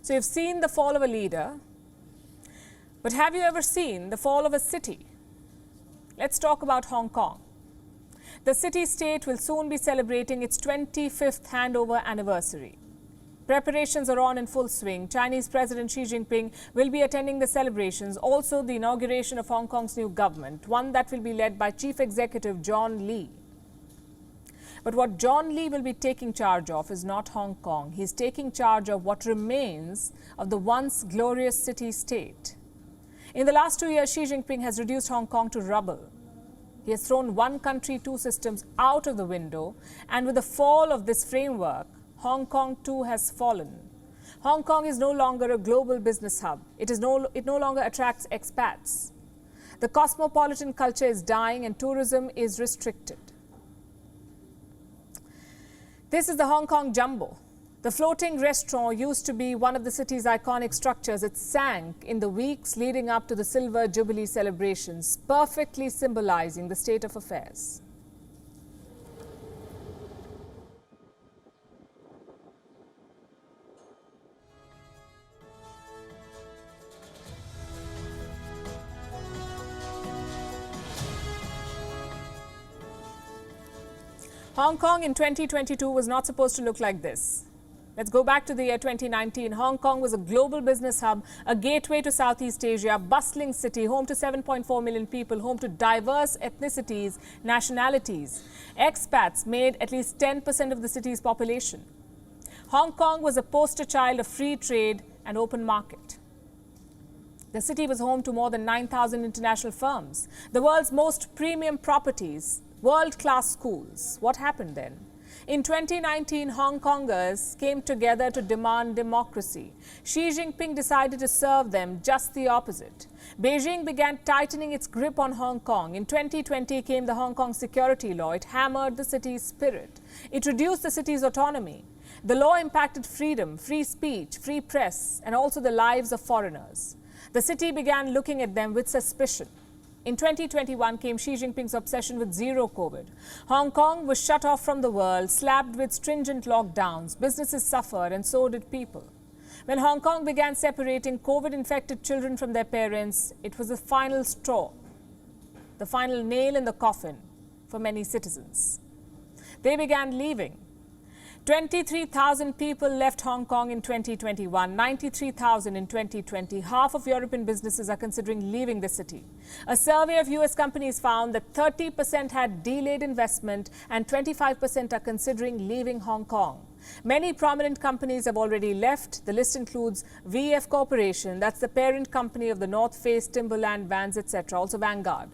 So you've seen the fall of a leader, but have you ever seen the fall of a city? Let's talk about Hong Kong. The city-state will soon be celebrating its 25th handover anniversary. Preparations are on in full swing. Chinese President Xi Jinping will be attending the celebrations, also the inauguration of Hong Kong's new government, one that will be led by Chief Executive John Lee. But what John Lee will be taking charge of is not Hong Kong. He's taking charge of what remains of the once glorious city-state. In the last 2 years, Xi Jinping has reduced Hong Kong to rubble. He has thrown one country, two systems out of the window, and with the fall of this framework, Hong Kong too has fallen. Hong Kong is no longer a global business hub. It no longer attracts expats. The cosmopolitan culture is dying and tourism is restricted. This is the Hong Kong Jumbo. The floating restaurant used to be one of the city's iconic structures. It sank in the weeks leading up to the Silver Jubilee celebrations, perfectly symbolizing the state of affairs. Hong Kong in 2022 was not supposed to look like this. Let's go back to the year 2019. Hong Kong was a global business hub, a gateway to Southeast Asia, bustling city, home to 7.4 million people, home to diverse ethnicities, nationalities. Expats made at least 10% of the city's population. Hong Kong was a poster child of free trade and open market. The city was home to more than 9,000 international firms, the world's most premium properties, world-class schools. What happened then? In 2019, Hong Kongers came together to demand democracy. Xi Jinping decided to serve them just the opposite. Beijing began tightening its grip on Hong Kong. In 2020 came the Hong Kong security law. It hammered the city's spirit. It reduced the city's autonomy. The law impacted freedom, free speech, free press, and also the lives of foreigners. The city began looking at them with suspicion. In 2021 came Xi Jinping's obsession with zero COVID. Hong Kong was shut off from the world, slapped with stringent lockdowns. Businesses suffered and so did people. When Hong Kong began separating COVID-infected children from their parents, it was the final straw, the final nail in the coffin for many citizens. They began leaving. 23,000 people left Hong Kong in 2021, 93,000 in 2020. Half of European businesses are considering leaving the city. A survey of US companies found that 30% had delayed investment and 25% are considering leaving Hong Kong. Many prominent companies have already left. The list includes VF Corporation, that's the parent company of the North Face, Timberland, Vans, etc., also Vanguard.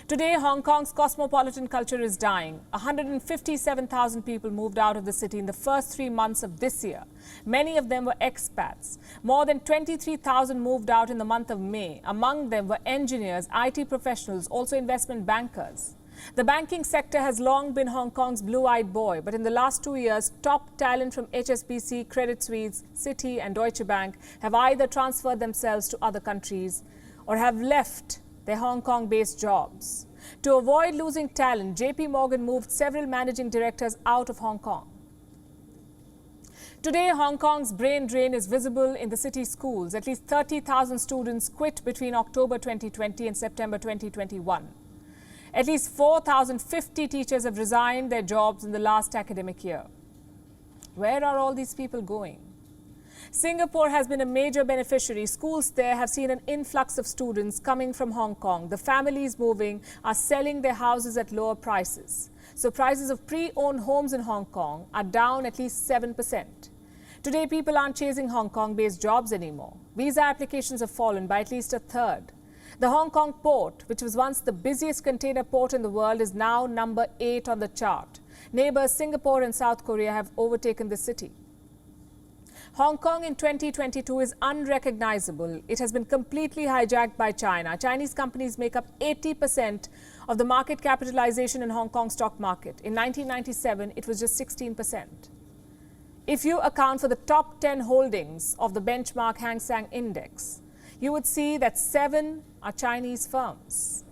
Today, Hong Kong's cosmopolitan culture is dying. 157,000 people moved out of the city in the first 3 months of this year. Many of them were expats. More than 23,000 moved out in the month of May. Among them were engineers, IT professionals, also investment bankers. The banking sector has long been Hong Kong's blue-eyed boy, but in the last 2 years, top talent from HSBC, Credit Suisse, Citi and Deutsche Bank have either transferred themselves to other countries or have left their Hong Kong-based jobs. To avoid losing talent, JP Morgan moved several managing directors out of Hong Kong. Today, Hong Kong's brain drain is visible in the city schools. At least 30,000 students quit between October 2020 and September 2021. At least 4,050 teachers have resigned their jobs in the last academic year. Where are all these people going? Singapore has been a major beneficiary. Schools there have seen an influx of students coming from Hong Kong. The families moving are selling their houses at lower prices. So prices of pre-owned homes in Hong Kong are down at least 7%. Today, people aren't chasing Hong Kong-based jobs anymore. Visa applications have fallen by at least a third. The Hong Kong port, which was once the busiest container port in the world, is now number 8 on the chart. Neighbors Singapore and South Korea have overtaken the city. Hong Kong in 2022 is unrecognizable. It has been completely hijacked by China. Chinese companies make up 80% of the market capitalization in Hong Kong stock market. In 1997, it was just 16%. If you account for the top 10 holdings of the benchmark Hang Seng Index, you would see that 7 are Chinese firms.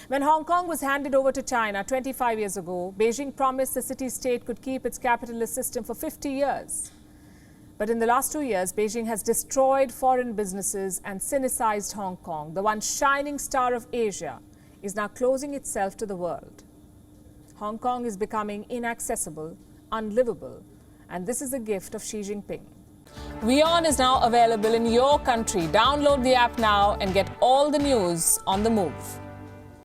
When Hong Kong was handed over to China 25 years ago, Beijing promised the city-state could keep its capitalist system for 50 years. But in the last 2 years, Beijing has destroyed foreign businesses and cynicized Hong Kong. The one shining star of Asia is now closing itself to the world. Hong Kong is becoming inaccessible, unlivable, and this is a gift of Xi Jinping. WION is now available in your country. Download the app now and get all the news on the move.